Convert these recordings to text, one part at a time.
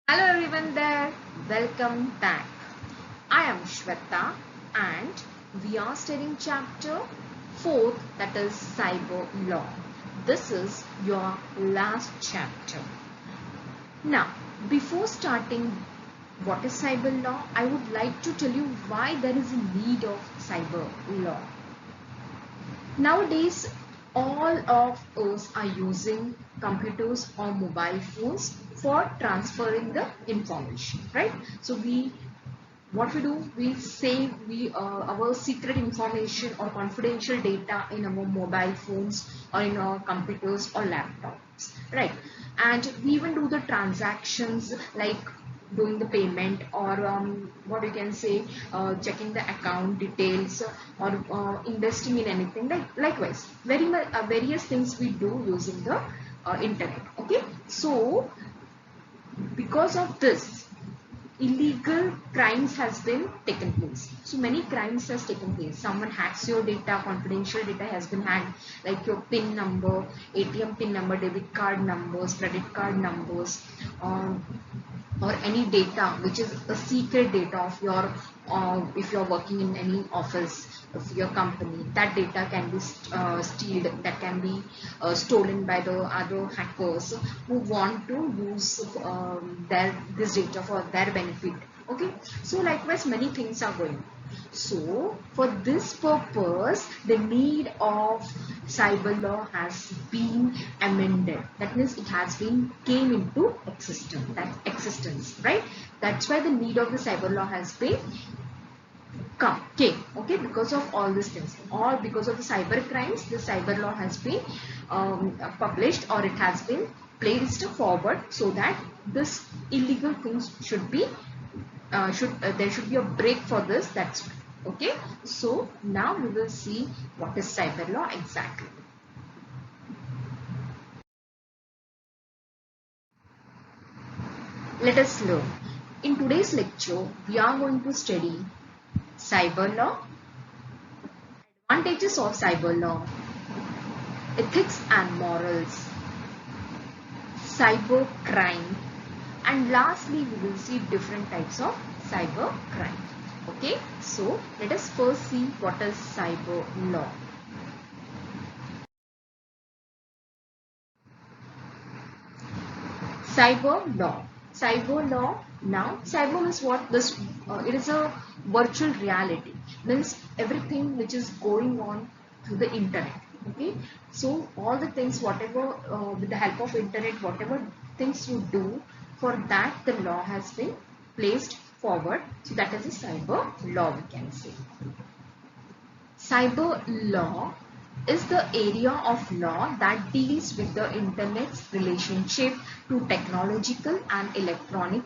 Hello everyone there, welcome back. I am Shweta and we are studying chapter 4, that is cyber law. This is your last chapter. Now, before starting what is cyber law, I would like to tell you why there is a need of cyber law. Nowadays, all of us are using computers or mobile phones for transferring the information, right? So what we do, we save our secret information or confidential data in our mobile phones or in our computers or laptops, right? And we even do the transactions like doing the payment or what you can say, checking the account details or investing in anything, like likewise various things we do using the internet. Okay, so because of this, illegal crimes has been taken place. So many crimes has taken place. Someone hacks your data, confidential data has been hacked, like your PIN number, ATM PIN number, debit card numbers, credit card numbers, um, or any data which is a secret data of your, if you're working in any office of your company, that data can be stealed, that can be stolen by the other hackers who want to use this data for their benefit. Okay, so likewise many things are going. So for this purpose, the need of cyber law has been amended. That means it has been came into existence, right? That's why the need of the cyber law has been came. Okay, because of all these things, all because of the cyber crimes, the cyber law has been published, or it has been placed forward, so that this illegal things should be should there should be a break for this. That's okay. So now we will see what is cyber law exactly. Let us learn. In today's lecture, we are going to study cyber law, advantages of cyber law, ethics and morals, cyber crime, and lastly we will see different types of cyber crime. Okay, so let us first see what is cyber law. Cyber law. Cyber law. Now, cyber is what this. It is a virtual reality. Means everything which is going on through the internet. Okay. So all the things, whatever with the help of internet, whatever things you do, for that the law has been placed forward. So that is a cyber law, we can say. Cyber law is the area of law that deals with the internet's relationship to technological and electronic,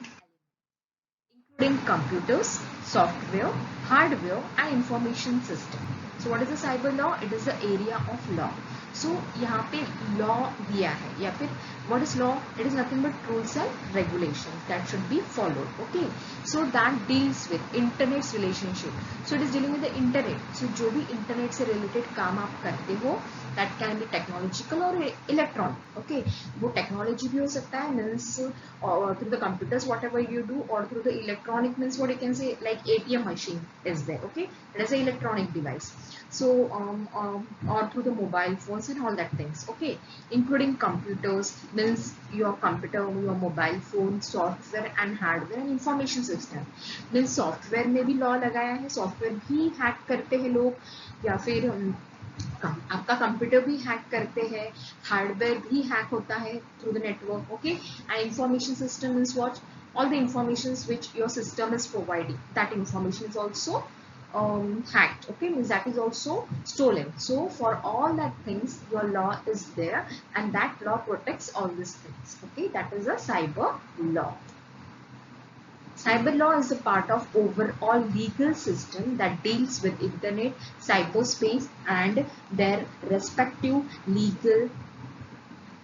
including computers, software, hardware, and information system. So what is the cyber law? It is the area of law. So यहाँ पे law दिया है, या फिर what is law? It is nothing but rules and regulations that should be followed. Okay, so that deals with internet's relationship. So it is dealing with the internet. So जो भी internet से related काम आप करते हो, that can be technological or electronic. Okay, वो technology भी हो सकता है, means through the computers whatever you do, or through the electronic means what you can say, like ATM machine is there. Okay, it is an electronic device. So or through the mobile phones and all that things. Okay, including computers means your computer, your mobile phone, software and hardware and information system. means software में भी law लगाया है, software भी hack करते हैं लोग, या फिर आपका कंप्यूटर भी हैक करते हैं, हार्डवेयर भी हैक होता है through the network. Okay, and information system is what, all the informations which your system is providing, that information is also hacked. Okay, means that is also stolen. So for all that things, your law is there, and that law protects all these things. Okay, that is a cyber law. Cyber law is a part of overall legal system that deals with internet, cyberspace and their respective legal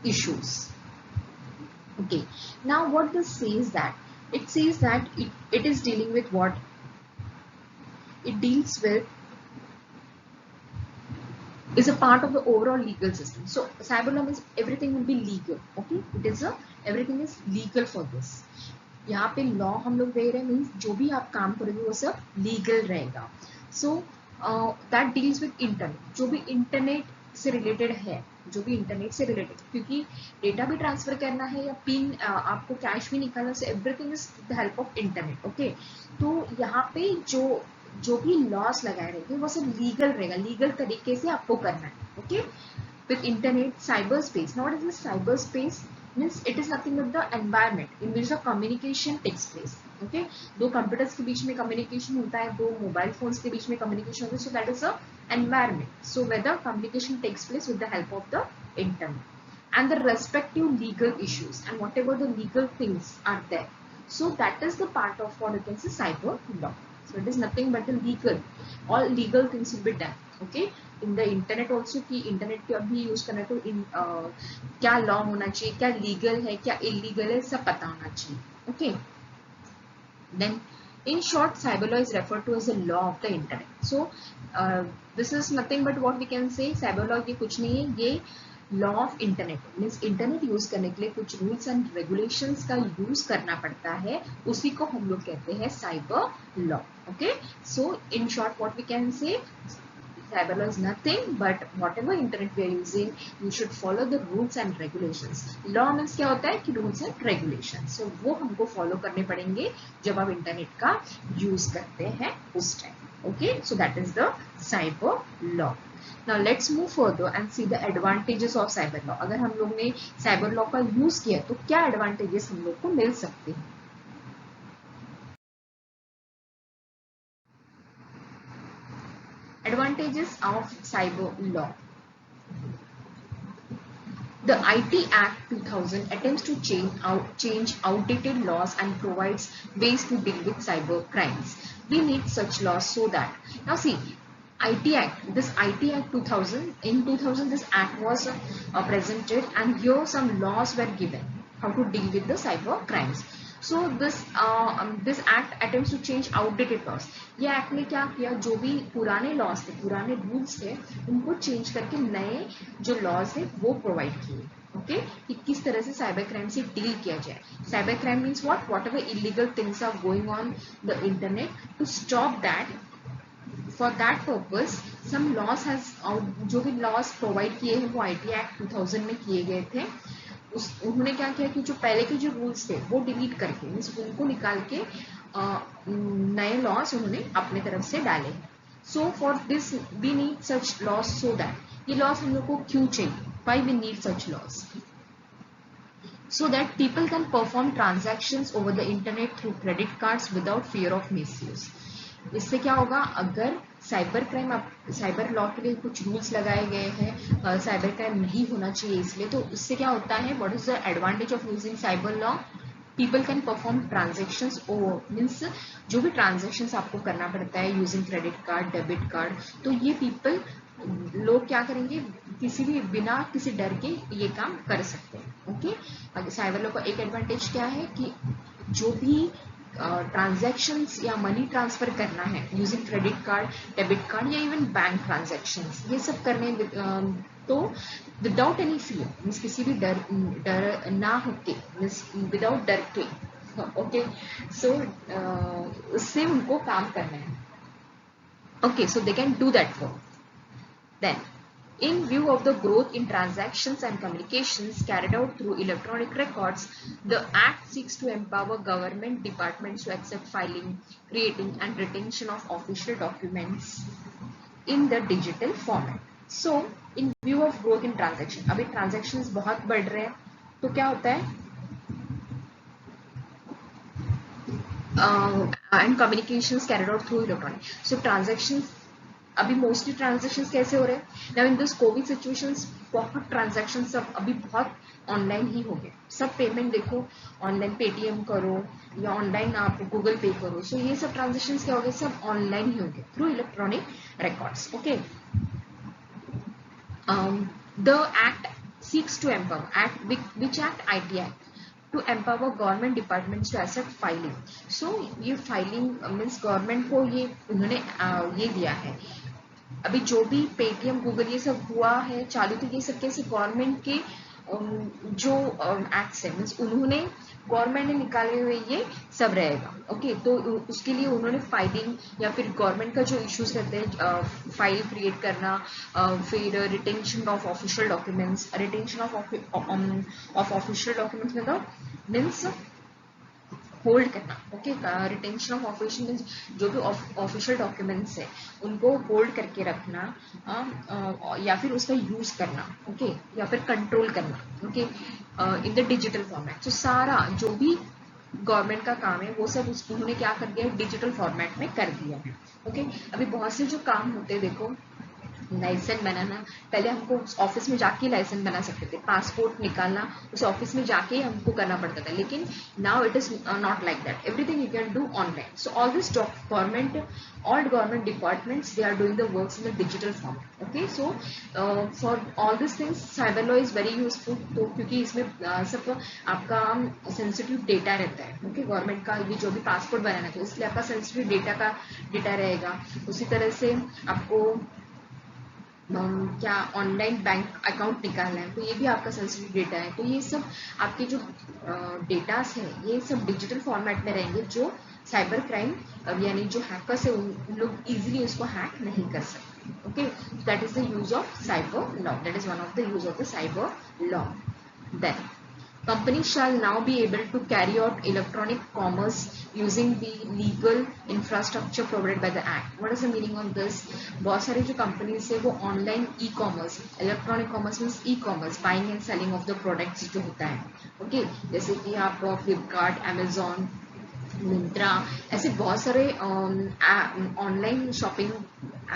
issues. Okay, now what this says that, it says that it is dealing with what? It deals with, is a part of the overall legal system. So cyber law means everything will be legal. Okay, it is a, everything is legal for this. यहाँ पे law हम लोग दे रहे हैं, means जो भी आप काम करोगे वो सब लीगल रहेगा. So that deals with internet, जो भी इंटरनेट से रिलेटेड है, जो भी इंटरनेट से रिलेटेड, क्योंकि डेटा भी ट्रांसफर करना है या पिन आपको कैश भी निकालना, से everything is the help of internet. Okay, तो यहाँ पे जो जो भी लॉस लगाए रहेंगे वो सब लीगल रहेगा, लीगल तरीके से आपको करना है. Okay, with internet cyberspace. Now what is this cyberspace? Means it is nothing but the environment in which the communication takes place. Okay, दो कंप्यूटर्स के बीच में कम्युनिकेशन होता है, दो मोबाइल फोन्स के बीच में कम्युनिकेशन होता है, so that is a environment. So where the communication takes place with the help of the internet and the respective legal issues and whatever the legal things are there. So that is the part of what you can say cyber law. So it is nothing but the legal, all legal things will be done. Okay, in the internet also, कि internet का भी use करना है तो क्या law होना चाहिए, क्या लीगल है क्या इलीगल है, सब पता होना चाहिए. Okay, then in short cyber law is refer to as the law of the internet. So this is nothing but what we can say cyber law, ये कुछ नहीं है, ये law of internet means internet use करने के लिए कुछ rules and regulations का यूज करना पड़ता है, उसी को हम लोग कहते हैं cyber law. Okay, so in short what we can say cyber law is nothing but whatever internet we are using, you should follow the rules and regulations. Law means क्या होता है कि rules and regulations, so वो हमको follow करने पड़ेंगे जब आप इंटरनेट का यूज करते हैं उस time. Okay, so that is the cyber law. Now let's move further and see the advantages of cyber law. अगर हम लोग ने cyber law का यूज किया तो क्या advantages हम लोग को मिल सकते हैं. Advantages of cyber law. The IT Act 2000 attempts to change outdated laws and provides ways to deal with cyber crimes. We need such laws so that, now see, IT Act, this IT Act 2000, in 2000 this act was presented and here some laws were given how to deal with the cyber crimes. So this act attempts to change outdated laws. ये act ने क्या किया, जो भी पुराने laws थे, पुराने rules थे, उनको चेंज करके नए जो लॉज है वो प्रोवाइड किए. ओके, कि किस तरह से साइबर क्राइम से डील किया जाए. Cyber crime means whatever illegal things are going on the internet, to stop that. For that purpose some laws has, जो भी लॉज प्रोवाइड किए हैं वो IT Act 2000 में किए गए थे. उन्होंने क्या किया कि जो पहले के जो रूल्स थे वो डिलीट करके, मीन्स उनको निकाल के नए लॉस उन्होंने अपने तरफ से डाले. So for this we need such laws, so that ये लॉस हम लोग को क्यों चाहिए, why we need such laws, so that people can perform transactions over the internet through credit cards without fear of misuse. इससे क्या होगा, अगर साइबर क्राइम, साइबर लॉ के लिए कुछ रूल्स लगाए गए हैं, साइबर क्राइम नहीं होना चाहिए इसलिए, तो इससे क्या होता है, what is the advantage of using cyber law, people can perform transactions over, means जो भी ट्रांजेक्शंस आपको करना पड़ता है using credit card, debit card, तो ये पीपल, लोग क्या करेंगे, किसी भी बिना किसी डर के ये काम कर सकते हैं. ओके, साइबर लॉ का एक एडवांटेज क्या है कि जो भी ट्रांजैक्शंस या मनी ट्रांसफर करना है using credit card, debit card या इवन बैंक ट्रांजैक्शंस, ये सब करने तो विदाउट एनी फियर, मीन्स किसी भी डर ना होके, मीन्स विदाउट डर के. ओके, सो उससे उनको काम करना है. Okay, so they can do that work. Then, in view of the growth in transactions and communications carried out through electronic records, the Act seeks to empower government departments to accept filing, creating and retention of official documents in the digital format. So, in view of growth in transaction, अभी transactions बहुत बढ़ रहे हैं, तो क्या होता है, and communications carried out through electronic. So, transactions, अभी मोस्टली ट्रांजेक्शन्स कैसे हो रहे हैं, now in this Covid situations बहुत ट्रांजेक्शन सब अभी बहुत ऑनलाइन ही हो गए. सब पेमेंट देखो ऑनलाइन, पेटीएम करो या ऑनलाइन आप गूगल पे करो, सो ये सब ट्रांजेक्शन्स क्या हो गए, सब ऑनलाइन ही हो गए through electronic records. Okay, the act seeks to empower, act which act, IT Act, to empower government departments to accept filing. So ये filing means government को ये उन्होंने ये दिया है. अभी जो भी पेटीएम, गूगल ये सब हुआ है चालू, तो ये सब कैसे गवर्नमेंट के जो एक्ट्स है मीन्स उन्होंने गवर्नमेंट ने निकाले हुए ये सब रहेगा। ओके, तो उसके लिए उन्होंने फाइलिंग या फिर गवर्नमेंट का जो इश्यूज रहते हैं, फाइल क्रिएट करना, फिर retention of official documents, retention of official documents मतलब मीन्स होल्ड करना। Okay, retention of official means जो भी ऑफिशियल डॉक्यूमेंट्स है उनको होल्ड करके रखना, या फिर उसका यूज करना। ओके, या फिर कंट्रोल करना। Okay, in the digital format. तो सारा जो भी गवर्नमेंट का काम है वो सब उन्होंने क्या कर दिया, डिजिटल फॉर्मेट में कर दिया है। ओके, अभी बहुत से जो काम होते हैं, देखो लाइसेंस बनाना, पहले हमको ऑफिस में जाके लाइसेंस बना सकते थे, पासपोर्ट निकालना उस ऑफिस में जाके ही हमको करना पड़ता था, लेकिन now it is not like that, everything you can do online. So all this government, all government departments, they are doing the works in the digital form. Okay, so for all these things cyber law is very useful, तो क्योंकि इसमें सब आपका sensitive data रहता है। Okay, government का ये जो भी पासपोर्ट बनाना है इसलिए आपका सेंसिटिव डेटा रहेगा। उसी तरह से आपको क्या ऑनलाइन बैंक अकाउंट निकालना है तो ये भी आपका सेंसिटिव डेटा है। तो ये सब आपके जो डेटास है ये सब डिजिटल फॉर्मेट में रहेंगे, जो साइबर क्राइम यानी जो हैकर्स है उन लोग इजीली उसको हैक नहीं कर सकते। Okay, that is the use of cyber law, that is one of the use of the cyber law. Then companies shall now be able to carry out electronic commerce using the legal infrastructure provided by the act. What is the meaning of this? बहुत सारे जो companies है वो online e commerce, electronic commerce means e commerce, buying and selling of the products जो होता है। Okay, जैसे कि आप फ्लिपकार्ट, अमेजोन, मिंत्रा, ऐसे बहुत सारे ऑनलाइन शॉपिंग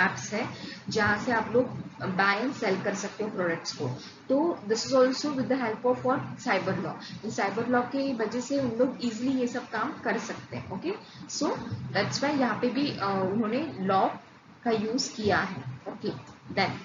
एप्स है जहाँ से आप लोग बाय एंड सेल कर सकते हो प्रोडक्ट्स को। तो this is also with the help of और साइबर लॉ। साइबर लॉ की वजह से उन लोग इजिली ये सब काम कर सकते हैं। ओके, सो दैट्स वाई यहाँ पे भी उन्होंने लॉ का यूज किया है। Okay, then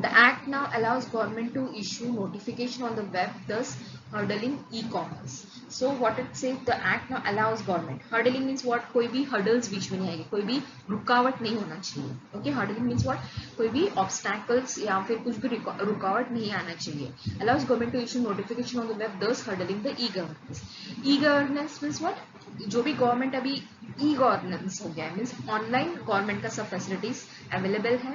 the act now allows government to issue notification on the web, thus hurdling e-commerce. So what it says, the act now allows government. Hurdling means what? कोई भी hurdles बीच में नहीं आएगी, कोई भी रुकावट नहीं होना चाहिए। Okay, hurdling means what? कोई भी obstacles या फिर कुछ भी रुकावट नहीं आना चाहिए। Allows government to issue notification on the web, thus hurdling the e-governance. E-governance means what? जो भी गवर्नमेंट अभी ई गवर्नेंस हो गया है, मीन्स ऑनलाइन गवर्नमेंट का सब फैसिलिटीज अवेलेबल है।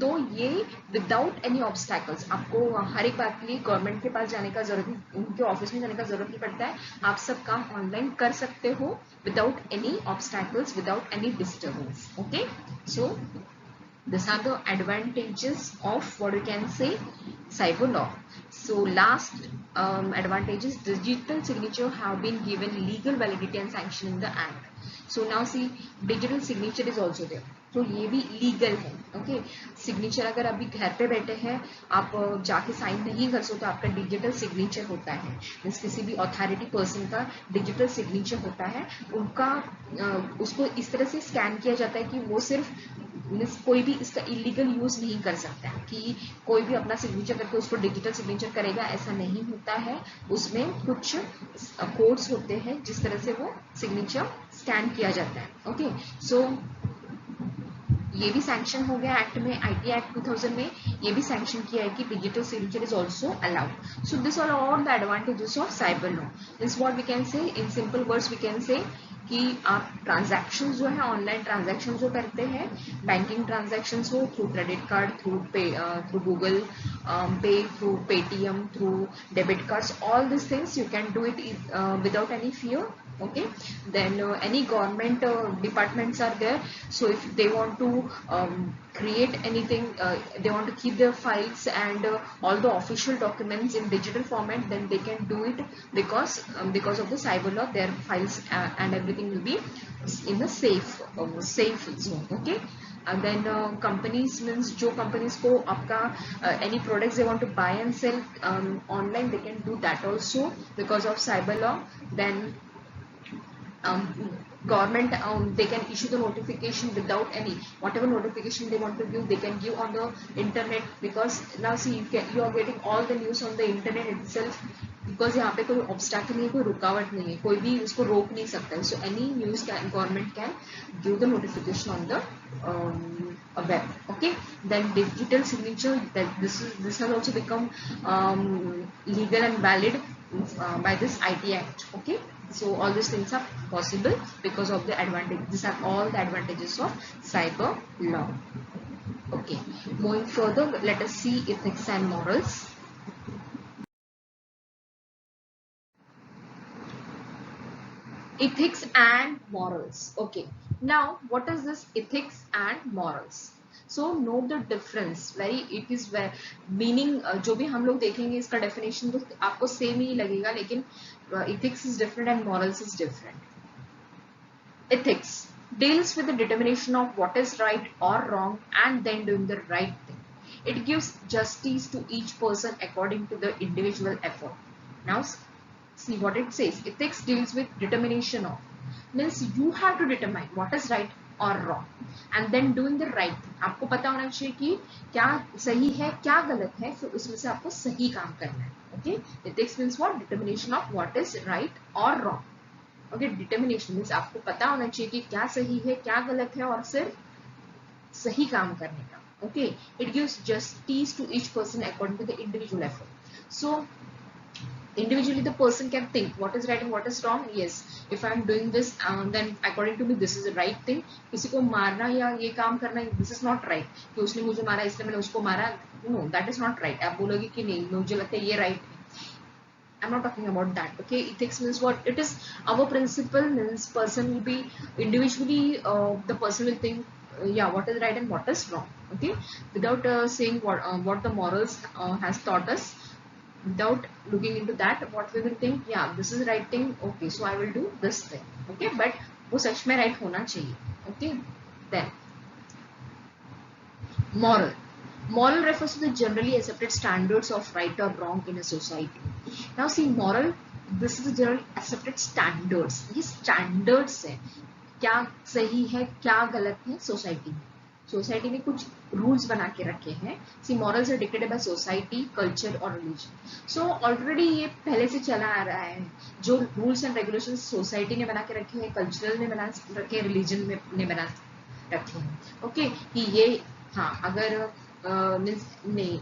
तो ये विदाउट एनी ऑब्स्टैकल्स, आपको हर एक बात के लिए गवर्नमेंट के पास जाने का जरूरत नहीं, उनके ऑफिस में जाने का जरूरत नहीं पड़ता है। आप सब काम ऑनलाइन कर सकते हो without any obstacles, without any disturbance. Okay, so these are the advantages of what you can say cyber law. So last advantages, digital signature have been given legal validity and sanction in the act. So now see, digital signature is also there, तो ये भी legal है। Okay, signature अगर अभी घर पे बैठे हैं आप जाके साइन नहीं कर सकते, तो आपका डिजिटल सिग्नेचर होता है, मीन्स किसी भी अथॉरिटी पर्सन का डिजिटल सिग्नेचर होता है, उनका उसको इस तरह से स्कैन किया जाता है कि वो सिर्फ मीन्स कोई भी इसका इलीगल यूज नहीं कर सकता है, कि कोई भी अपना सिग्नेचर करके उसको डिजिटल सिग्नेचर करेगा, ऐसा नहीं होता है। उसमें कुछ कोड्स होते हैं जिस तरह से वो सिग्नेचर स्कैन किया जाता है। ओके, सो ये भी सैंक्शन हो गया एक्ट में, आईटी एक्ट 2000 में ये भी सैंक्शन किया है कि digital signature is also allowed. So this are all the advantages of cyber law. This what we can say in simple words, we can say कि आप ट्रांजैक्शन जो है, ऑनलाइन ट्रांजैक्शन जो करते हैं, बैंकिंग ट्रांजैक्शन हो through credit card, through Google Pay, through Paytm, through debit cards, all this things you can do it without any fear. Okay, then any government departments are there, so if they want to create anything, they want to keep their files and all the official documents in digital format, then they can do it, because of the cyber law their files and everything will be in the safe zone. Okay, and then companies means जो companies को आपका any products they want to buy and sell online, they can do that also because of cyber law. Then government they can issue the notification without any, whatever notification they want to give, they can give on the internet, because now see you are getting all the news on the internet itself, because यहाँ पे कोई obstacle नहीं है, कोई रुकावट नहीं है, कोई भी उसको रोक नहीं सकता है। So any news government can give the notification web. Okay, then digital signature, that this has also become legal and valid by this IT Act. Okay, so all these things are possible because of the advantage. These are all the advantages of cyber law. Okay, moving further, let us see ethics and morals. Ethics and morals. Okay, now what is this ethics and morals? So note the difference. Very, it is where meaning जो भी हम लोग देखेंगे इसका definition तो आपको same ही लगेगा, लेकिन ethics is different and morals is different. Ethics deals with the determination of what is right or wrong and then doing the right thing. It gives justice to each person according to the individual effort. Now see what it says. Ethics deals with determination of, means you have to determine what is right or wrong and then doing the right thing. आपको पता होना चाहिए कि क्या सही है क्या गलत है, फिर उसमें से आपको सही काम करना है. Okay, ethics means what? Determination of what is right or wrong. Okay, determination means आपको पता होना चाहिए कि क्या सही है क्या गलत है और सिर्फ सही काम करने का. Okay, it gives justice to each person according to the individual effort. So individually the person can think what is right and what is wrong. Yes, if I am doing this then according to me this is the right thing. किसी को मारना या ये काम करना, this is not right कि उसने मुझे मारा इसलिए मैंने उसको मारा. No, that is not right. आप बोलोगे कि नहीं मुझे लगता है ये right है. I'm not talking about that. Okay, ethics means what? It is our principle, means person will be individually, the person will think, yeah, what is right and what is wrong. Okay, without saying what the morals has taught us, without looking into that, what we will think, yeah, this is the right thing. Okay, so I will do this thing. Okay, but वो सच में right होना चाहिए. Okay, then moral. Moral refers to the generally accepted standards of right or wrong in a society. Now see, moral, this is the generally accepted standards. ये standards है, क्या सही है क्या गलत है सोसाइटी में. सोसाइटी ने कुछ रूल्स बना के रखे हैं. See morals are dictated by society, culture और रिलीजन. सो ऑलरेडी ये पहले से चला आ रहा है. जो रूल्स एंड रेगुलेशंस सोसाइटी ने बना के रखे हैं, कल्चरल ने बना रखे हैं, रिलीजन ने बना रखे हैं. ओके, कि ये हाँ अगर मीन्स नहीं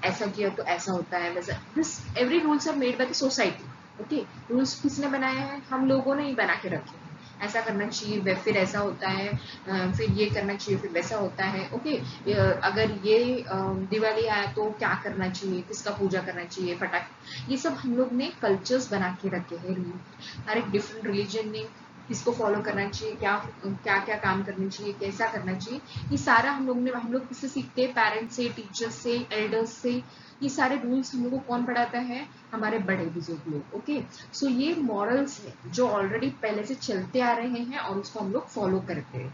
ऐसा किया तो ऐसा होता है वैसा. This every rules are made by the society. Okay, rules किसने बनाए हैं? हम लोगों ने ही बना के रखे हैं. ऐसा करना चाहिए फिर ऐसा होता है, फिर ये करना चाहिए फिर वैसा होता है. ओके, अगर ये दिवाली आया तो क्या करना चाहिए, किसका पूजा करना चाहिए, फटाखे, ये सब हम लोग ने कल्चर्स बना के रखे हैं. हर एक डिफरेंट रिलीजन ने किसको फॉलो करना चाहिए, क्या क्या क्या काम करना चाहिए, कैसा करना चाहिए, ये सारा हम लोग किससे सीखते हैं? पेरेंट्स से, टीचर्स से, एल्डर्स से. ये सारे रूल्स हम लोग को कौन पढ़ाता है? हमारे बड़े बुजुर्ग लोग. ओके, सो ये मॉरल्स है जो ऑलरेडी पहले से चलते आ रहे हैं और उसको हम लोग फॉलो करते हैं.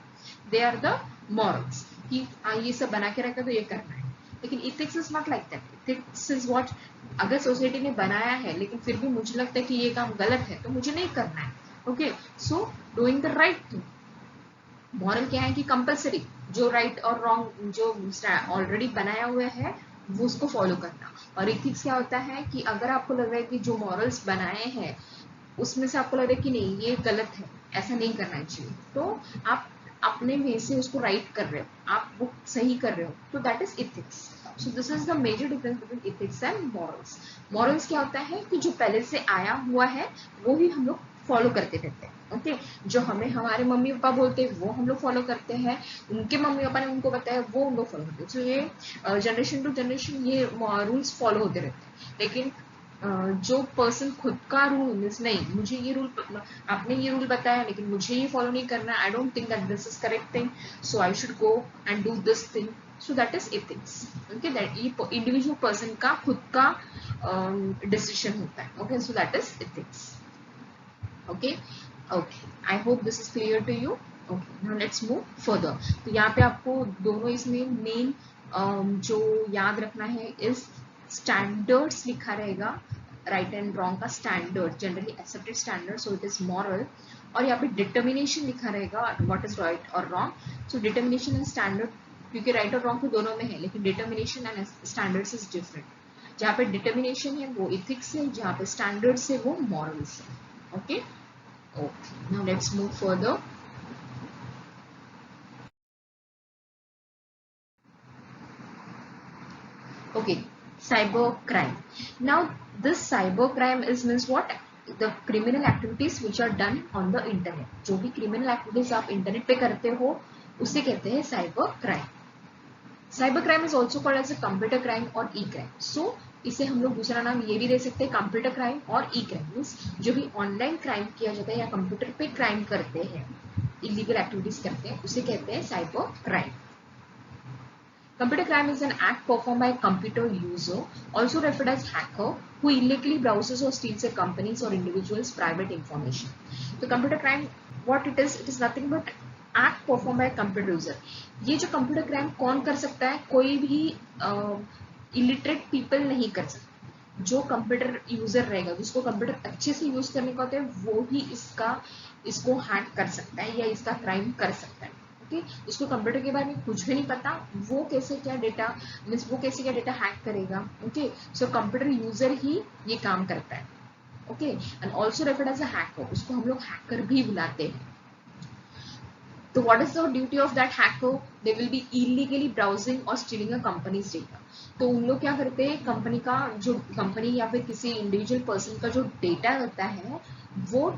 दे आर द मॉरल्स कि हाँ ये सब बना के रखा तो ये करना है. लेकिन ethics is not like that. Ethics is what, अगर सोसाइटी ने बनाया है लेकिन फिर भी मुझे लगता है कि ये काम गलत है तो मुझे नहीं करना है. Okay, so doing the right thing. Moral क्या है कि कंपलसरी, जो राइट और रॉन्ग जो ऑलरेडी बनाया हुआ है वो उसको फॉलो करना. और इथिक्स क्या होता है कि अगर आपको लग रहा है कि जो मॉरल्स बनाए हैं उसमें से आपको लग रहा है कि नहीं ये गलत है, ऐसा नहीं करना चाहिए, तो आप अपने वे से उसको राइट कर रहे हो, आप वो सही कर रहे हो, तो that is ethics. So this is the major difference between ethics and morals. Morals क्या होता है कि जो पहले से आया हुआ है वो ही हम लोग फॉलो करते रहते हैं. ओके, जो हमें हमारे मम्मी पापा बोलते हैं वो हम लोग फॉलो करते हैं, उनके मम्मी पापा ने उनको बताया वो उनको फॉलो करते हैं. सो ये जनरेशन टू जनरेशन ये रूल्स फॉलो होते रहते हैं. लेकिन जो पर्सन खुद का रूल मीन्स नहीं, मुझे ये रूल, आपने ये रूल बताया लेकिन मुझे ये फॉलो नहीं करना, I don't think that this is correct thing, so I should go and do this thing. So that is ethics. Okay, that ये इंडिविजुअल पर्सन का खुद का डिसीजन होता है. Okay, so that is ethics. Okay, I hope this is clear to you. Okay, now let's move further. तो यहाँ पे आपको दोनों इसमें मेन जो याद रखना है इस स्टैंडर्ड्स लिखा रहेगा, राइट एंड रॉन्ग का standard, generally accepted standard, so it is moral. और यहाँ पे डिटर्मिनेशन लिखा रहेगा, व्हाट इज राइट और wrong. So determination and standard, क्योंकि राइट और रॉन्ग तो दोनों में है लेकिन determination and standards is different. जहाँ पे डिटर्मिनेशन है वो इथिक्स है, जहाँ पे स्टैंडर्ड्स है वो मॉरल्स है. Okay, now let's move further. Okay, cyber crime. Now this cyber crime is means what? The criminal activities which are done on the internet. जो भी criminal activities आप internet पे करते हो उसे कहते हैं cyber crime. Cyber crime is also called as a computer crime और ई क्राइम. सो इसे हम लोग दूसरा नाम ये भी दे सकते हैं कंप्यूटर क्राइम और ई क्राइम. मीन्स जो भी ऑनलाइन क्राइम किया जाता है या कंप्यूटर पे क्राइम करते हैं, इलीगल एक्टिविटीज करते हैं, उसे कहते हैं cyber crime. Computer crime is an act performed by a computer user, also referred as hacker, who illegally browses or steals a company's or individual's private information. So computer crime, what it is nothing but act performed by a computer user. ये जो computer crime कौन कर सकता है? कोई भी illiterate people नहीं कर सकता. जो कंप्यूटर यूजर रहेगा, जिसको कंप्यूटर अच्छे से यूज करने का होता है, वो ही इसको हैक कर सकता है या इसका क्राइम कर सकता है. उसको कंप्यूटर के बारे में कुछ भी नहीं पता, वो कैसे क्या डेटा हैक करेगा. ओके, सो कंप्यूटर यूजर ही ये काम करता है. Okay, and also referred as a hacker. उसको हम लोग हैकर भी बुलाते हैं. तो what is the duty of that hacker? They will be illegally browsing और स्टीलिंग अ कंपनीज डेटा. तो उन लोग क्या करते हैं, कंपनी या फिर किसी इंडिविजुअल पर्सन का जो डेटा होता है वो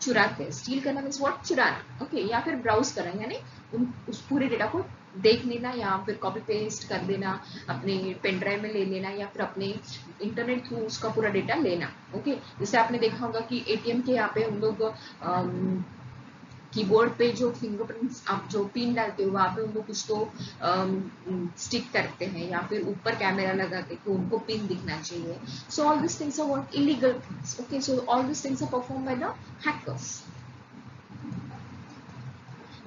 चुराते हैं. स्टील करना मीन्स व्हाट? चुराना. ओके, या फिर ब्राउज करना यानी उस पूरे डेटा को देख लेना या फिर कॉपी पेस्ट कर देना, अपने पेन ड्राइव में ले लेना या फिर अपने इंटरनेट थ्रू उसका पूरा डेटा लेना. ओके, जैसे आपने देखा होगा कि एटीएम के यहाँ पे हम लोग कीबोर्ड पे जो फिंगरप्रिंट्स आप जो पिन डालते हो वहां पे उनको कुछ तो स्टिक करते हैं या फिर ऊपर कैमरा लगाते कि उनको पिन दिखना चाहिए. So all this things are what? Illegal things. Okay, so all this things are perform by the hackers.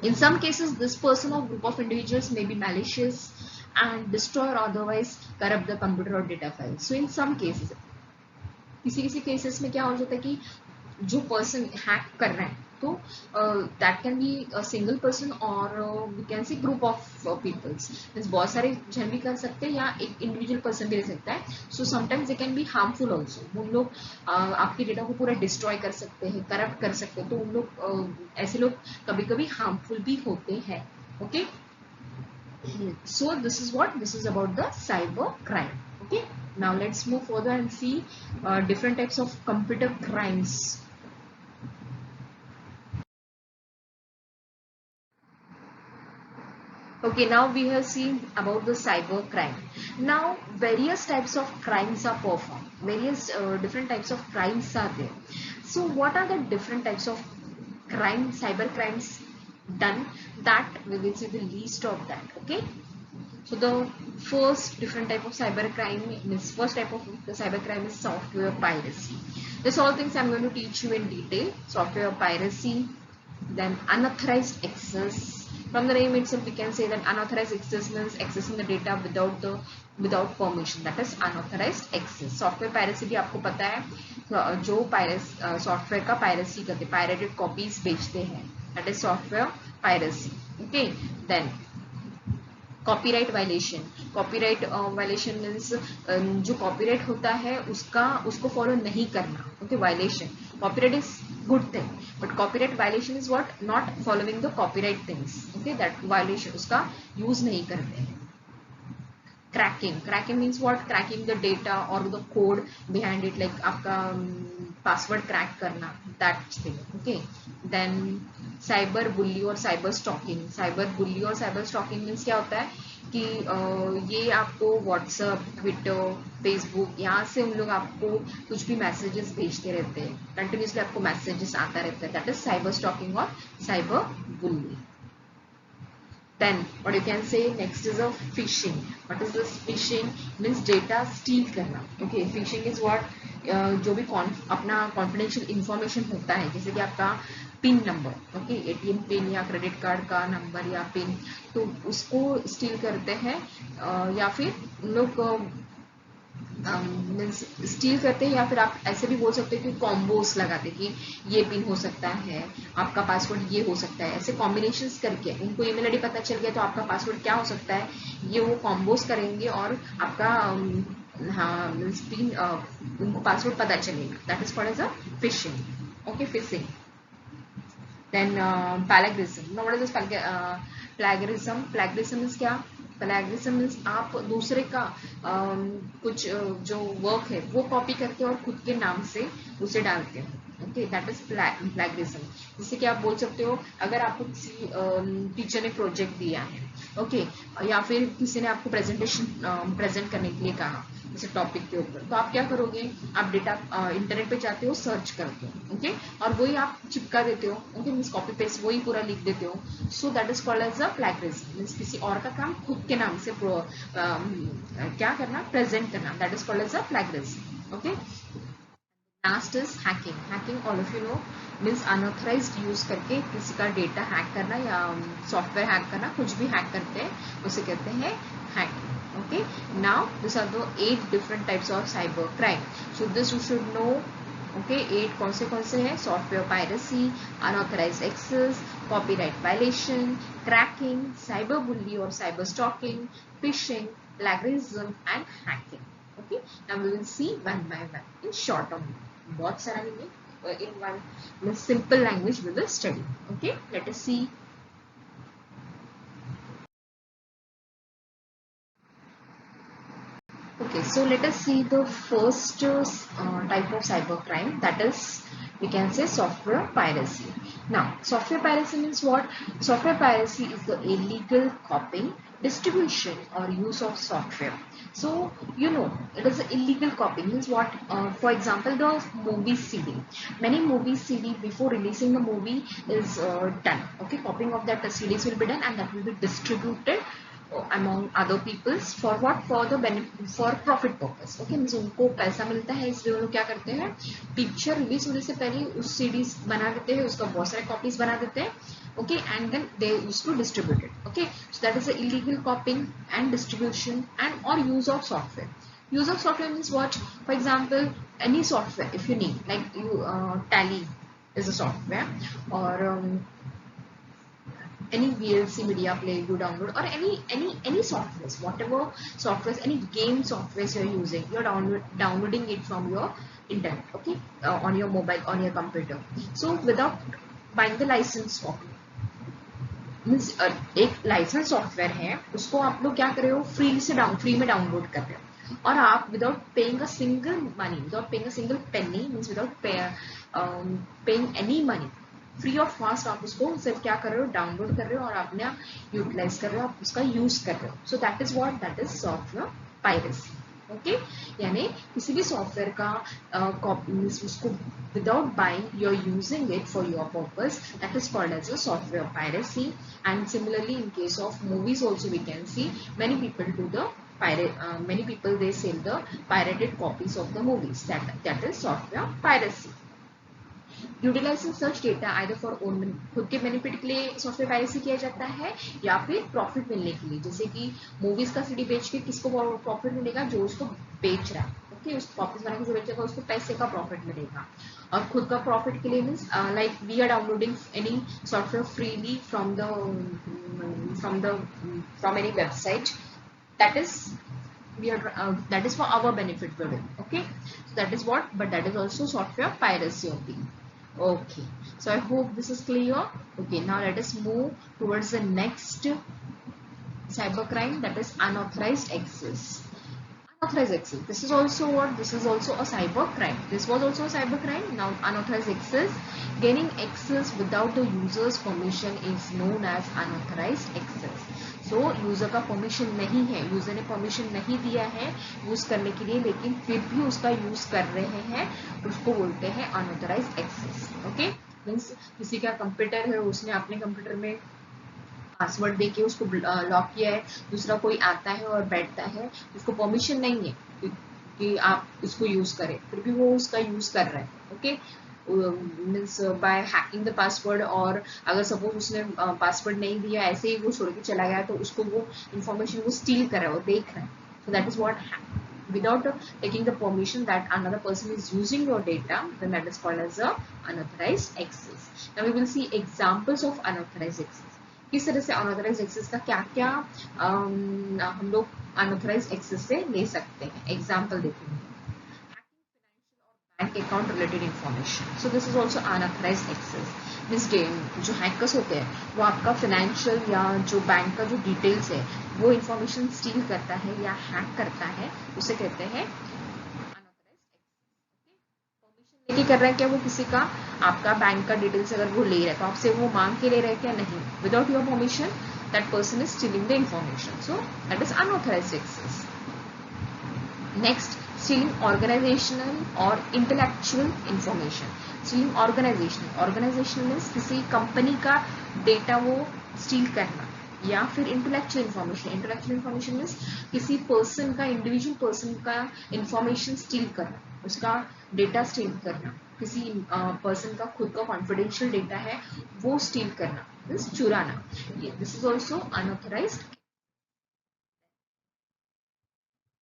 In some cases, this person or group of individuals may be malicious and destroy or otherwise corrupt the computer or data files. So in some cases, किसी cases में क्या हो जाता है कि जो person hack कर रहा है तो that can be a single person or we can say group of peoples. Means बहुत सारे जन भी कर सकते हैं या एक individual person भी रह सकता है. So sometimes they can be harmful also. उन लोग आपके डेटा को पूरा डिस्ट्रॉय कर सकते हैं, करप्ट कर सकते हैं. तो उन लोग ऐसे लोग कभी-कभी हार्मफुल भी होते हैं. Okay, so this is about the cyber crime. Okay, now let's move further and see different types of computer crimes. Okay, now we have seen about the cyber crime. Now various types of crimes are performed. Various different types of crimes are there. So what are the different types of crime, cyber crimes done? That we will see the list of that. Okay, so the first different type of cyber crime means first type of the cyber crime is software piracy. This all things I'm going to teach you in detail. Software piracy, then unauthorized access. From the name itself, we can say that unauthorized access means accessing the data without permission. That is unauthorized access. Software piracy भी आपको पता है, जो software का piracy करते, pirated copies बेचते हैं, that is software piracy. Okay, then copyright violation. Copyright violation means जो कॉपीराइट होता है उसको फॉलो नहीं करना. Okay, violation. Copyright is good thing but copyright violation is what? Not following the copyright things. Okay, that violation, उसका use नहीं करते हैं. Cracking means what? Cracking the data और the code behind it, like आपका password crack करना, that thing. Okay, then cyber bully और cyber stocking. Cyber bully और cyber stocking means क्या होता है कि ये आपको व्हाट्सएप, ट्विटर, फेसबुक, यहाँ से उन लोग आपको कुछ भी मैसेजेस भेजते रहते हैं, कंटिन्यूसली आपको मैसेजेस आता रहता है. दैट इज साइबर स्टॉकिंग और cyber bully. Then what you can say next is a phishing. What is this phishing? Means data steal करना. Okay, phishing is what? जो भी अपना confidential information होता है, जैसे कि आपका pin number, okay, ATM pin या क्रेडिट कार्ड का नंबर या पिन, तो उसको स्टील करते हैं या फिर लोग मीन्स स्टील करते हैं, या फिर आप ऐसे भी बोल सकते हैं कि कॉम्बोस लगाते कि ये पिन हो सकता है, आपका पासवर्ड ये हो सकता है, ऐसे कॉम्बिनेशंस करके उनको ईमेल आईडी पता चल गया तो आपका पासवर्ड क्या हो सकता है ये वो कॉम्बोस करेंगे और आपका हाँ मीन्स पिन उनको पासवर्ड पता चलेगा. That is called as a phishing. Okay, phishing. Then plagiarism. What is this plagiarism? Plagiarism is क्या? प्लेगरिज्म मीन्स आप दूसरे का कुछ जो वर्क है वो कॉपी करके और खुद के नाम से उसे डालते हो। Okay, that is plagiarism. जैसे कि आप बोल सकते हो, अगर आपको किसी टीचर ने प्रोजेक्ट दिया है, ओके, या फिर किसी ने आपको प्रेजेंटेशन प्रेजेंट करने के लिए कहा जैसे टॉपिक के ऊपर, तो आप क्या करोगे, आप डेटा इंटरनेट पे जाते हो, सर्च करते हो, ओके, और वही आप चिपका देते हो, ओके, मीन्स कॉपी पेस्ट वही पूरा लिख देते हो। So that is called as a plagiarism, means किसी और का काम खुद के नाम से क्या करना, प्रेजेंट करना, that is called as a plagiarism. Okay, last is hacking. Hacking all of you know means unauthorized use करके किसी का डेटा हैक करना या सॉफ्टवेयर हैक करना, कुछ भी हैक करते हैं उसे कहते हैं hacking. Okay, now these are the 8 different types of cyber crime. So this you should know. Okay, 8 कौन से हैं, software piracy, unauthorized access, copyright violation, cracking, cyber bully और cyber stalking, phishing, plagiarism and hacking. Okay, now we will see one by one in short only. बहुत सारा नहीं, in one simple language we will study. Okay, let us see. Okay, so let us see the first type of cybercrime, that is, we can say software piracy. Now, software piracy means what? Software piracy is the illegal copying, distribution or use of software. So, you know, it is illegal copying means what? For example, the movie CD. Many movie CD before releasing the movie is done. Okay, copying of that CDs will be done and that will be distributed among other peoples for what, for the benefit, for profit purpose. Okay, means उनको पैसा मिलता है, इसलिए वो लोग क्या करते हैं, पिक्चर रिलीज होने से पहले उस सीडीज बना देते हैं, उसका बहुत सारे कॉपीज बना देते हैं, okay, and then they use to distribute it. Okay, so that is illegal copying and distribution and और use of software. Use of software means what? For example, any software if you need, like you Tally is a software, or any VLC media player you download, or any softwares, whatever softwares, any game softwares you're using, you're downloading it from your internet, okay, on your mobile, on your computer. So without buying the license copy, means एक licence software है, उसको आप लोग क्या कर रहे हो, free में डाउनलोड कर रहे हो, और आप without paying a single money, without paying a single penny, means without paying any money, free of cost आप उसको सिर्फ क्या कर रहे हो, डाउनलोड कर रहे हो और आपने यूटिलाइज कर रहे हो, आप उसका यूज कर रहे हो. So that is what, that is software piracy. Okay, यानी किसी भी सॉफ्टवेयर का उसको without buying you're using it for your purpose, that is called as a software piracy. And similarly in case of movies also we can see many people do the many people they sell the pirated copies of the movies, that is software piracy. Utilizing search data either for own, खुद के benefit के लिए software piracy किया जाता है या फिर profit मिलने के लिए, जैसे कि मूवीज का सीडी बेच के किसको प्रॉफिट मिलेगा, जो उसको बेच रहा है, ओके, उस कॉपीज बनाने से बेचेगा उसको पैसे का प्रॉफिट मिलेगा. और खुद का प्रॉफिट के लिए means like we are downloading any software freely from any website, that is we are that is for our benefit we will, okay, so that is what, but that is also software piracy only. Okay, so I hope this is clear. Okay, now let us move towards the next cybercrime, that is unauthorized access. Unauthorized access, this is also what, this is also a cyber crime, this was also a cyber crime. Now unauthorized access, gaining access without the user's permission is known as unauthorized access. So user का permission नहीं है, user ने permission नहीं दिया है use करने के लिए, लेकिन फिर भी उसका यूज कर रहे हैं, उसको बोलते हैं अनऑथराइज्ड एक्सेस. ओके, मीन्स किसी का कंप्यूटर है, उसने अपने कंप्यूटर में पासवर्ड देके उसको लॉक किया है, दूसरा कोई आता है और बैठता है, उसको परमिशन नहीं है कि आप इसको यूज करें, फिर भी वो उसका यूज कर रहा है. Okay, means by hacking the password, और अगर सपोज उसने पासवर्ड नहीं दिया, ऐसे ही वो छोड़ के चला गया, तो उसको वो इंफॉर्मेशन वो स्टील कर रहा है, वो देख रहा है. सो that is what, without taking the permission that another person is using your data, then that is called as a unauthorized access. Now we will see examples of unauthorized access. किस तरह से अनऑथराइज एक्सेस का क्या क्या हम लोग unauthorized access से ले सकते हैं, एग्जाम्पल देखेंगे. Bank account related information. So this is also unauthorized access. Means जो हैकर्स होते हैं वो आपका फाइनेंशियल या जो बैंक का जो डिटेल्स है वो इन्फॉर्मेशन स्टील करता है या हैक करता है, उसे कहते हैं अनऑथराइज्ड एक्सेस. परमिशन लेके कर रहा है क्या वो किसी का, आपका बैंक का डिटेल्स अगर वो ले रहा है तो आपसे वो मांग के ले रहा है क्या, नहीं. Without your permission that person is stealing the information. So that is unauthorized access. Next, stealing organizational और intellectual information. stealing organizational मीन्स किसी कंपनी का डेटा वो स्टील करना, या फिर इंटेलेक्चुअल इन्फॉर्मेशन मीन्स किसी पर्सन का, इंडिविजुअल पर्सन का इंफॉर्मेशन स्टील करना, उसका डेटा स्टील करना, किसी पर्सन का खुद का कॉन्फिडेंशियल डेटा है वो स्टील करना मीन्स चुराना. This is also unauthorized.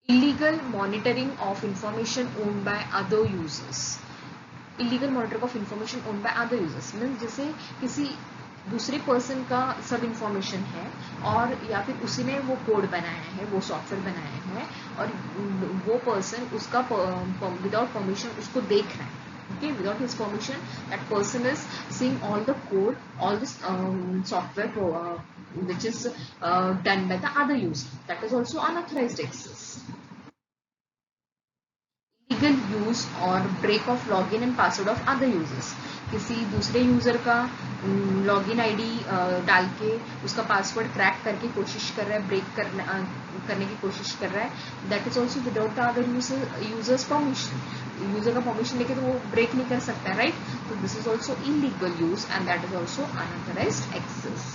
Illegal monitoring of information owned by other users. Illegal monitoring of information owned by other users means जैसे किसी दूसरे पर्सन का सब इंफॉर्मेशन है और या फिर उसी ने वो कोड बनाया है, वो सॉफ्टवेयर बनाया है और वो पर्सन उसका विदाउट परमिशन उसको देख रहा है. Okay, without his permission, that person is seeing all the code, all this software which is done by the other user. That is also unauthorized access. Illegal use or break of login and password of other users. किसी दूसरे user का login ID डाल के उसका password crack करके कोशिश कर रहा है, ब्रेक करने की कोशिश कर रहा है. That is also without other users permission. User का परमिशन लेके तो वो ब्रेक नहीं कर सकता, राइट. तो this is also illegal use and that is also unauthorized access.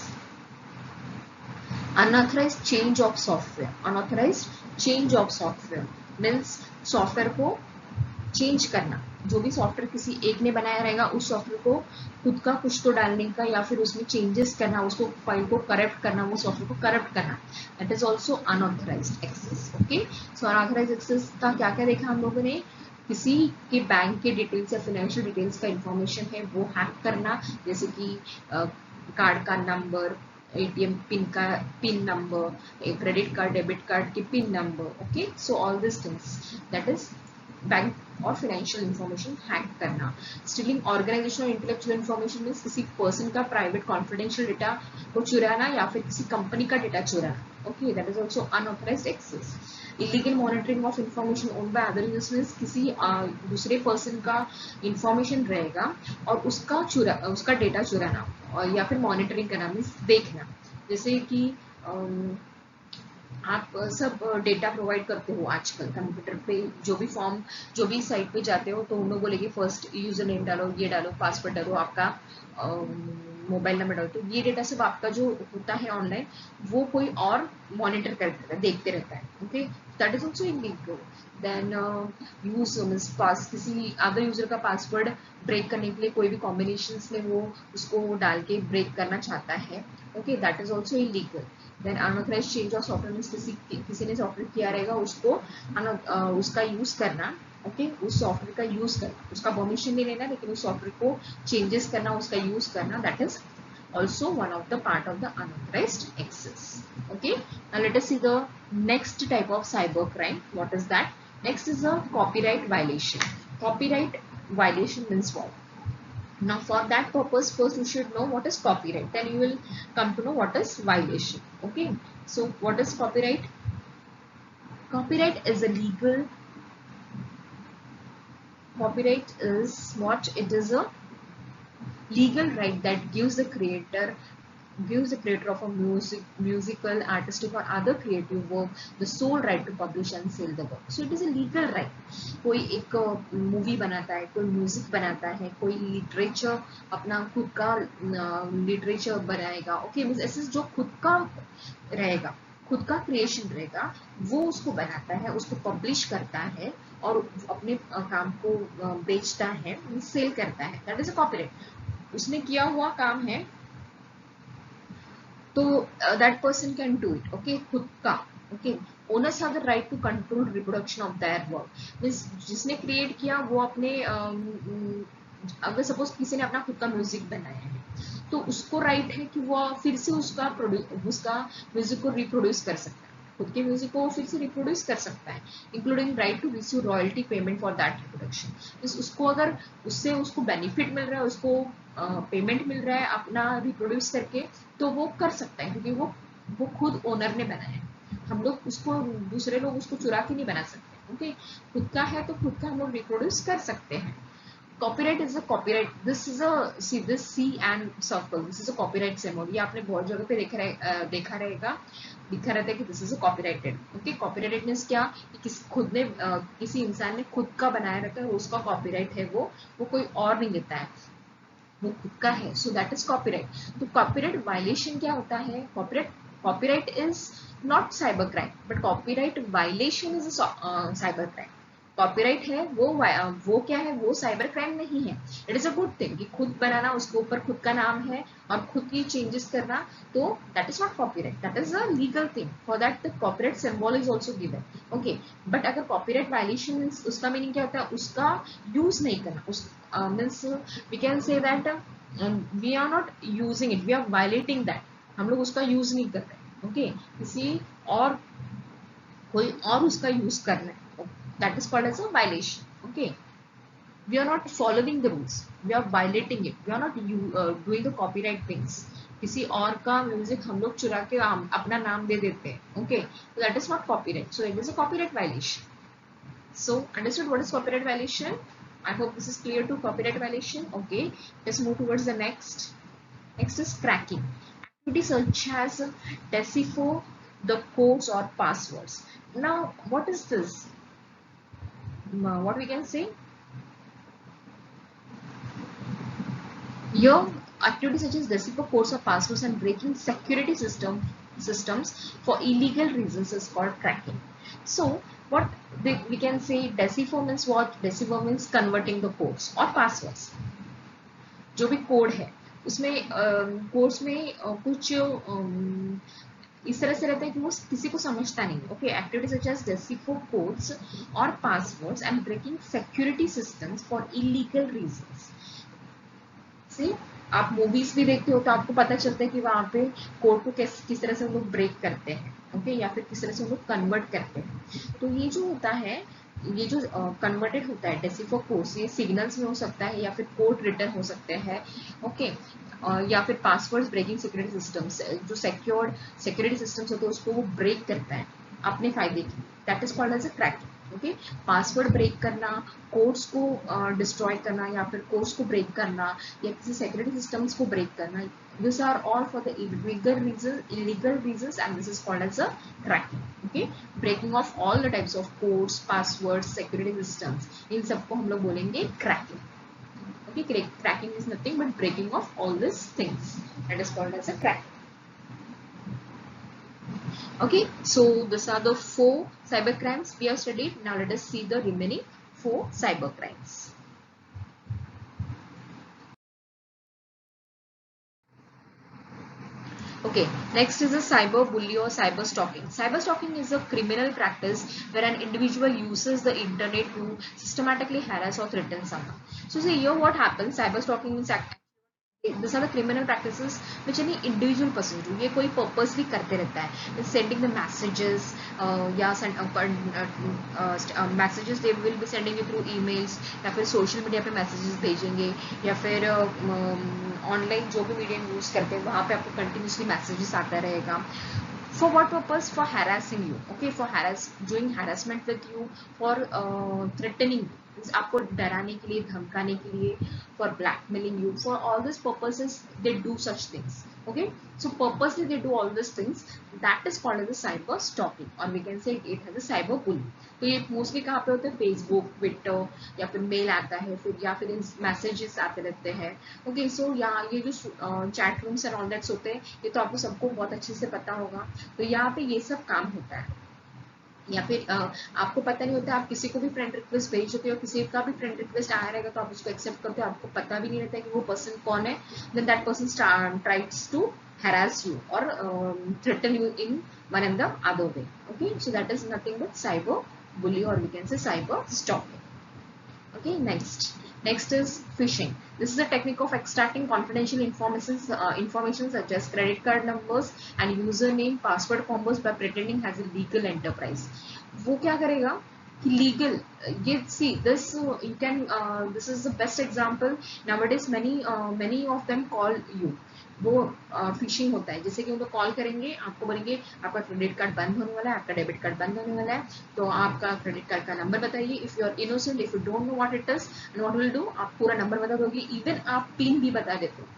Unauthorized change of software. Unauthorized change of software means software को change करना. जो भी सॉफ्टवेयर किसी एक ने बनाया रहेगा उस सॉफ्टवेयर को खुद का कुछ तो डालने का या फिर उसमें चेंजेस करना, उसको फाइल को करप्ट करना, वो सॉफ्टवेयर को करप्ट करना, that is also unauthorized access. Okay, so unauthorized access का क्या क्या देखा हम लोगों ने. किसी के बैंक के डिटेल्स या फाइनेंशियल डिटेल्स का इंफॉर्मेशन है वो हैक करना, जैसे कि कार्ड का नंबर, ATM pin number, credit card debit card के pin number. Okay, so all this things that is bank और फाइनेंशियल इंफॉर्मेशन हैक करना. स्टीलिंग ऑर्गेनाइजेशन और इंटेलेक्चुअल इंफॉर्मेशन मीन्स किसी पर्सन का प्राइवेट कॉन्फिडेंशियल डेटा को चुराना या फिर किसी कंपनी का डेटा चुराना. Okay, that is also unauthorized access. Illegal monitoring of information owned by other users means किसी दूसरे पर्सन का इंफॉर्मेशन रहेगा और उसका डेटा चुराना और या फिर मॉनिटरिंग करना मीन्स देखना. जैसे कि आप सब डेटा प्रोवाइड करते हो आजकल कंप्यूटर पे, जो भी फॉर्म, जो भी साइट पे जाते हो तो उन लोग बोलेंगे फर्स्ट यूजर नेम डालो, ये डालो, पासवर्ड डालो, आपका मोबाइल नंबर डालो. तो ये डेटा सब आपका जो होता है ऑनलाइन वो कोई और मॉनिटर करते रहता है, देखते रहता है. Okay, that is also illegal. Then use means पास किसी अदर यूजर का पासवर्ड ब्रेक करने के लिए कोई भी कॉम्बिनेशन में वो उसको डाल के ब्रेक करना चाहता है. Okay, that is also illegal. Then unauthorized change of software means किसी ने सॉफ्टवेयर किया रहेगा उसको उसका यूज करना. ओके, उस सॉफ्टवेयर का यूज करना, उसका परमिशन नहीं लेना लेकिन उस सॉफ्टवेयर को चेंजेस करना, उसका यूज करना, that is also one of the part of the unauthorized access. Okay, now let us see the next type of cyber crime. What is that? Next is a copyright violation. Copyright violation means what? Now for that purpose first you should know what is copyright, then you will come to know what is violation. Okay, so what is copyright? Copyright is a legal, copyright is what? It is a legal right that gives the creator of a musical, artistic or other creative work the sole right to publish and sell the work. So it is a legal right. कोई एक movie बनाता है, कोई music बनाता है, कोई literature अपना खुद का लिटरेचर बनाएगा. ओके, मींस ऐसे जो खुद का रहेगा, खुद का क्रिएशन रहेगा, वो उसको बनाता है, उसको पब्लिश करता है और अपने काम को बेचता है, सेल करता है. That is a copyright. उसने किया हुआ काम है तो that person can do it. Okay, खुद का. Okay, owners have the right to control reproduction of their work. Means जिसने क्रिएट किया वो अपने अगर सपोज किसी ने अपना खुद का म्यूजिक बनाया है तो उसको राइट है कि वो फिर से उसका म्यूजिक को रिप्रोड्यूस कर सकता है. खुद के म्यूजिक को फिर से रिप्रोड्यूस कर सकता है, including right to receive royalty payment for that reproduction. उसको अगर उससे उसको बेनिफिट मिल रहा है, उसको पेमेंट मिल रहा है अपना रिप्रोड्यूस करके, तो वो कर सकता है, क्योंकि वो खुद ओनर ने बनाया है। हम लोग उसको, दूसरे लोग उसको चुरा के नहीं बना सकते। ओके, खुद का है तो खुद का हम लोग रिप्रोड्यूस कर सकते हैं। Copyright is a copyright, this is a C this C and circle, this is a copyright symbol. ये आपने बहुत जगह पे देखा रहेगा, लिखा रहता है कि this is a copyrighted. Okay, copyrighted means क्या, कि खुद ने किसी इंसान ने खुद का बनाया रहता है, उसका कॉपीराइट है, वो कोई और नहीं देता है, वो खुद का है, सो दैट इज कॉपीराइट। तो कॉपीराइट वायलेशन क्या होता है? Copyright is not cyber crime, but copyright violation is cyber crime. Copyright है वो क्या है, वो साइबर क्राइम नहीं है। It is a good thing कि खुद बनाना, उसके ऊपर खुद का नाम है और खुद की चेंजेस करना, तो that is not copyright, that is a legal thing. For that the copyright symbol is also given. Okay, but अगर कॉपीराइट वायलेशन, उसका मीनिंग क्या होता है? उसका यूज नहीं करना, उस means we can say that we are not using it, we are violating that, हम लोग उसका यूज नहीं कर रहे। ओके, किसी और, कोई और उसका यूज कर रहे हैं, that is called as a violation. Okay, we are not following the rules, we are violating it, we are not doing the copyright things। किसी और का म्यूजिक हम लोग चुरा के अपना नाम दे देते हैं। Okay, so that is not copyright, so it is a copyright violation। So understood what is copyright violation? I hope this is clear to copyright violation। Okay, let's move towards the next is cracking, activity such as decipher the codes or passwords। Now what is this? What we can say here, activities such as decipher codes or passwords and breaking security systems for illegal reasons is called cracking। So what we can say, decipher means what? Decipher means converting the codes or passwords। जो भी code है उसमें codes में कुछ इस तरह से रहता है कि वो किसी को समझता नहीं। Okay, activities such as decipher codes और passwords and breaking security systems for illegal reasons. See, आप मूवीज भी देखते हो तो आपको पता चलता है कि वहां पे कोड को किस तरह से हम लोग ब्रेक करते हैं। ओके, या फिर किस तरह से हम लोग कन्वर्ट करते हैं। तो ये जो होता है, ये जो कन्वर्टेड होता है डेसिफर कोड्स, ये सिग्नल्स में हो सकता है या फिर कोड रिटर्न हो सकते हैं। ओके, या फिर पासवर्ड्स ब्रेकिंग सिक्योरिटी सिस्टम्स, जो सिक्योर्ड सिक्योरिटी सिस्टम्स होते हैं उसको वो ब्रेक करता है अपने फायदे की, that is called as a cracking. Okay, password break करना, कोड्स को डिस्ट्रॉय करना या फिर कोड्स को ब्रेक करना या किसी सिक्योरिटी सिस्टम्स को ब्रेक करना, this are all for the illegal reasons and this is called as a cracking। okay, breaking of all the types of codes, passwords, security systems, इन सबको हम लोग बोलेंगे cracking। okay, cracking is nothing but breaking of all these things, that is called as a cracking। okay, so these are the 4 cyber crimes we have studied. Now let us see the remaining 4 cyber crimes। Okay, next is a cyber bully or cyber stalking। Cyber stalking is a criminal practice where an individual uses the internet to systematically harass or threaten someone। So see here what happens, cyber stalking means these are the criminal practices which any individual person do। ये कोई purposely करते रहता है, sending the messages या messages they will be sending you through emails या फिर social media पे messages भेजेंगे या फिर ऑनलाइन जो भी मीडियम यूज करते हैं वहाँ पे आपको कंटिन्यूसली मैसेजेस आता रहेगा। For what purpose? For harassing you। okay, for doing harassment with you, for threatening you, आपको डराने के लिए, धमकाने के लिए, for blackmailing you, for all these purposes they do such things। okay, so purposely they do all these things, that is called as a cyber stalking or we can say it has a cyber bullying। तो ये mostly कहाँ पे होता है? Facebook, Twitter या फिर mail आता है, फिर या फिर मैसेजेस आते रहते हैं। ओके, सो यहाँ ये जो chat rooms and all that's होते हैं, ये तो आपको सबको बहुत अच्छे से पता होगा। तो यहाँ पे ये सब काम होता है। या फिर आपको पता नहीं होता, आप किसी को भी फ्रेंड रिक्वेस्ट भेज देते हो, किसी का भी फ्रेंड रिक्वेस्ट आया रहेगा तो आप उसको एक्सेप्ट करते हो, आपको पता भी नहीं रहता है कि वो पर्सन कौन है। Then that person tries to harass you or threaten you in one and the other way। okay, so that is nothing but cyber bully or we can say cyber stalking। okay, next Next is phishing. This is a technique of extracting confidential information such as credit card numbers and username, password combos by pretending has a legal enterprise. वो क्या करेगा कि legal ये see this you can this is the best example nowadays many of them call you. वो fishing होता है, जैसे कि वो लोग कॉल करेंगे, आपको बोलेंगे आपका क्रेडिट कार्ड बंद होने वाला है, आपका डेबिट कार्ड बंद होने वाला है, तो आपका क्रेडिट कार्ड का नंबर बताइए. If you are innocent, if you don't know what it is and what will do, आप पूरा नंबर बता दोगे, इवन आप पिन भी बता देते हो.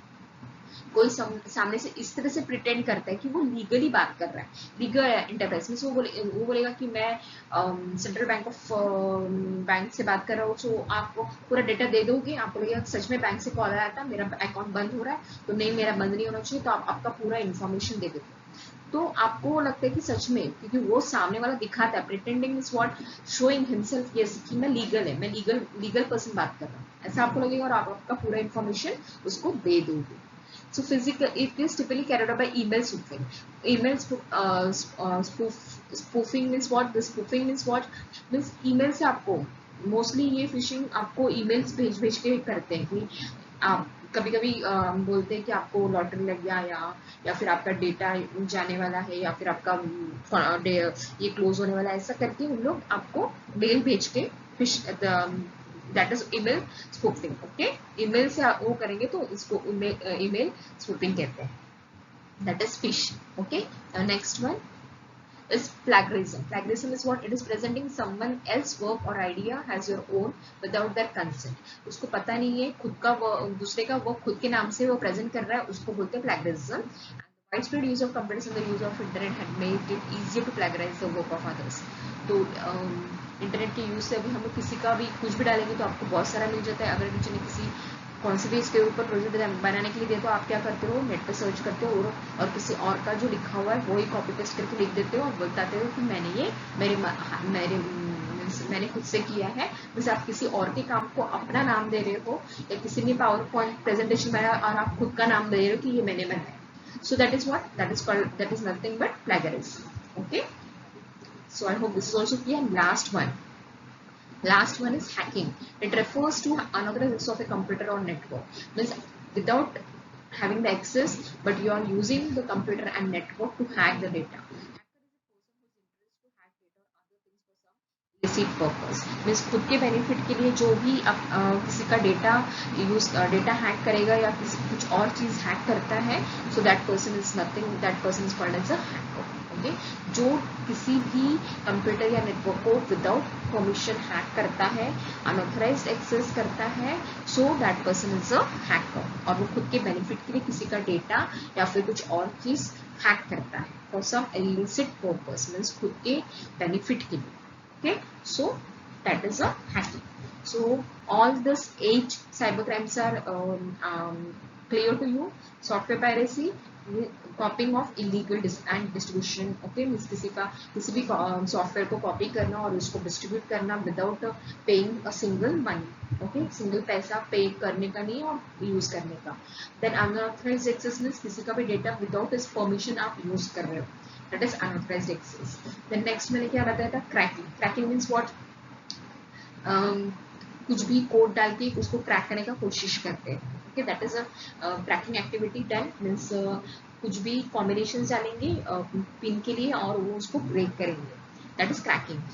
कोई सामने से इस तरह से प्रिटेंड करता है कि वो लीगली बात कर रहा है, लीगल एंटरप्राइज में. वो बोलेगा कि मैं सेंट्रल बैंक से बात कर रहा हूँ, सो आपको पूरा डेटा दे दोगे, आप बोलेगा सच में बैंक से कॉल आया था, मेरा अकाउंट बंद हो रहा है, तो नहीं मेरा बंद नहीं होना चाहिए, तो आप आपका पूरा इन्फॉर्मेशन दे देते. तो आपको लगता है कि सच में, क्योंकि वो सामने वाला दिखाता है, pretending is what showing himself yes कि मैं लीगल है, मैं लीगल पर्सन बात कर रहा हूँ, ऐसा आपको लगेगा, और आप आपका पूरा इन्फॉर्मेशन उसको दे दोगे. So physical, it is typically carried out by email spoofing. Email spoofing means what? The spoofing means what? Means email से आपको मोस्टली ये फिशिंग आपको ईमेल्स भेज के करते हैं कि आप कभी कभी बोलते हैं कि आपको लॉटरी लग गया, या फिर आपका डेटा जाने वाला है, या फिर आपका ये क्लोज होने वाला है, ऐसा करके उन लोग आपको मेल भेज के fish that is email spoofing. Okay, email से वो करेंगे तो इसको ईमेल स्पूफिंग कहते हैं. That is fish. Okay, next one is plagiarism. Plagiarism is what? It is presenting someone else's work or idea as your own without their consent. उसको पता नहीं है, खुद का दूसरे का वर्क खुद के नाम से वो प्रेजेंट कर रहा है, उसको बोलते हैं plagiarism. Widespread use of computers and the use of internet had made it easier to plagiarize the work of others. तो इंटरनेट के यूज से अभी हम लोग किसी का भी कुछ भी डालेंगे तो आपको बहुत सारा मिल जाता है. अगर किसी ने किसी कौन से भी इसके ऊपर प्रोजेक्ट बनाने के लिए दिया तो आप क्या करते हो, नेट पे सर्च करते हो और किसी और का जो लिखा हुआ है वही कॉपी पेस्ट करके लिख देते हो और बताते हो कि मैंने ये मैंने खुद से किया है. जैसे आप किसी और के काम को अपना नाम दे रहे हो, या किसी ने पावर पॉइंट प्रेजेंटेशन बनाया और आप खुद का नाम दे रहे हो कि ये मैंने बनाया. So that is what? That is nothing but plagiarism. Okay. So I hope this is also clear. Last one is hacking. It refers to unauthorized access of a computer or network. Means without having the access, but you are using the computer and network to hack the data. illicit purpose. Means खुद के benefit के लिए जो भी किसी का data hack करेगा या किसी कुछ और चीज हैक करता है, so that person is called as a hacker. Okay, जो किसी भी कंप्यूटर या नेटवर्क को विदाउट परमिशन हैक करता है, अनऑथराइज्ड एक्सेस करता है, so that person is a hacker. और वो खुद के बेनिफिट के लिए किसी का डेटा या फिर कुछ और चीज हैक करता है for some illicit purpose, means खुद के बेनिफिट के लिए. Okay, so that is a hacking. So all this 8 cyber crimes are clear to you. Software piracy, copying of illegal and distribution. Okay, means किसी भी software को copy करना और उसको डिस्ट्रीब्यूट करना without paying a single money. Okay, single पैसा पे करने का नहीं और यूज करने का. देन अनऑथराइज्ड एक्सेस मीन्स किसी का भी डेटा विदाउट इस परमिशन आप यूज कर रहे हो. That is unauthorized access. Then next मैंने क्या बताया था, cracking. Cracking means what? कुछ भी कोड डाल के उसको क्रैक करने का कोशिश करते हैं. Okay, that is a cracking activity done. Means कुछ भी कॉम्बिनेशन डालेंगे पिन के लिए और वो उसको ब्रेक करेंगे. That is cracking.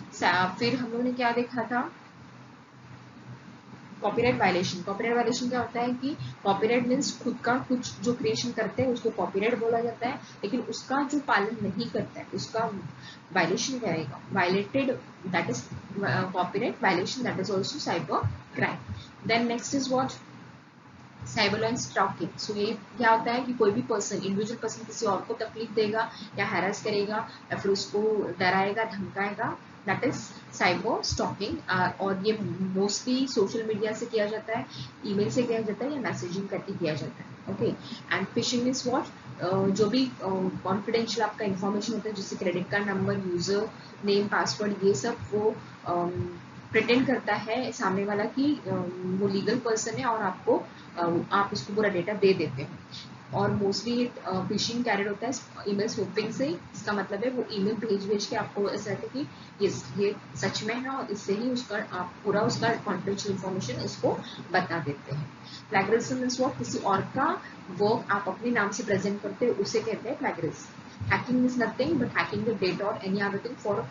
फिर हम लोगों ने क्या देखा था, कॉपीराइट वायलेशन. कॉपीराइट वायलेशन क्या होता है कि कॉपीराइट मीन्स खुद का कुछ जो क्रिएशन करते हैं उसको कॉपीराइट बोला जाता है, लेकिन उसका जो पालन नहीं करता है उसका वायलेशन करेगा. Violated, that is copyright violation, that is also cyber crime. Then next is what, cyber and stalking. So ये क्या होता है कि कोई भी पर्सन, इंडिविजुअल पर्सन किसी और को तकलीफ देगा या हैरेस करेगा या फिर उसको डराएगा, धमकाएगा, दैट इज साइबर स्टॉकिंग. और ये मोस्टली सोशल मीडिया से किया जाता है, ईमेल से किया जाता है या मैसेजिंग करके किया जाता है. Okay, and fishing is what, जो भी कॉन्फिडेंशियल आपका इंफॉर्मेशन होता है जैसे credit card number, user name, password, ये सब वो प्रिटेंड करता है सामने वाला कि वो लीगल पर्सन है और आप उसको पूरा डेटा दे देते हैं. और मोस्टली फिशिंग कैरियर होता है ईमेल स्पूफिंग से। इसका मतलब है वो ईमेल भेज के आपको ऐसा रहता है कि ये सच में है और इससे ही उसका आप पूरा उसका कॉन्फिडेंशियल इंफॉर्मेशन उसको बता देते हैं। प्लैगरिज्म मीन्स वो किसी और का वर्क आप अपने नाम से प्रेजेंट करते हो, उसे कहते हैं plagiarism. Hacking is nothing but hacking the data और any other thing for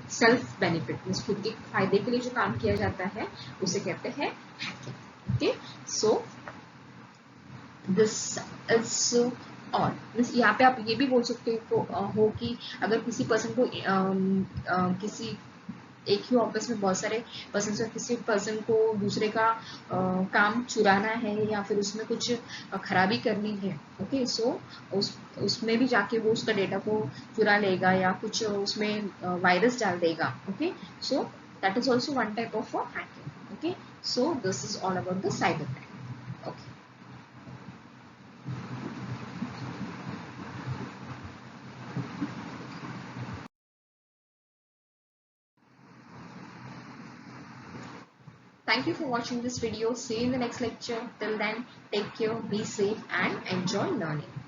self benefit, means खुद के फायदे के लिए जो काम किया जाता है उसे कहते हैं hacking. Okay, so this is और यहाँ पे आप ये भी बोल सकते हो कि अगर किसी पर्सन को किसी एक ही ऑफिस में बहुत सारे पर्सन से किसी पर्सन को दूसरे का काम चुराना है या फिर उसमें कुछ खराबी करनी है, ओके, सो उसमें भी जाके वो उसका डेटा को चुरा लेगा या कुछ उसमें वायरस डाल देगा। Okay, so that is also one type of hacking. Okay, so this is all about the cyber crime. Okay, thank you for watching this video. See you in the next lecture. Till then, take care, be safe and enjoy learning.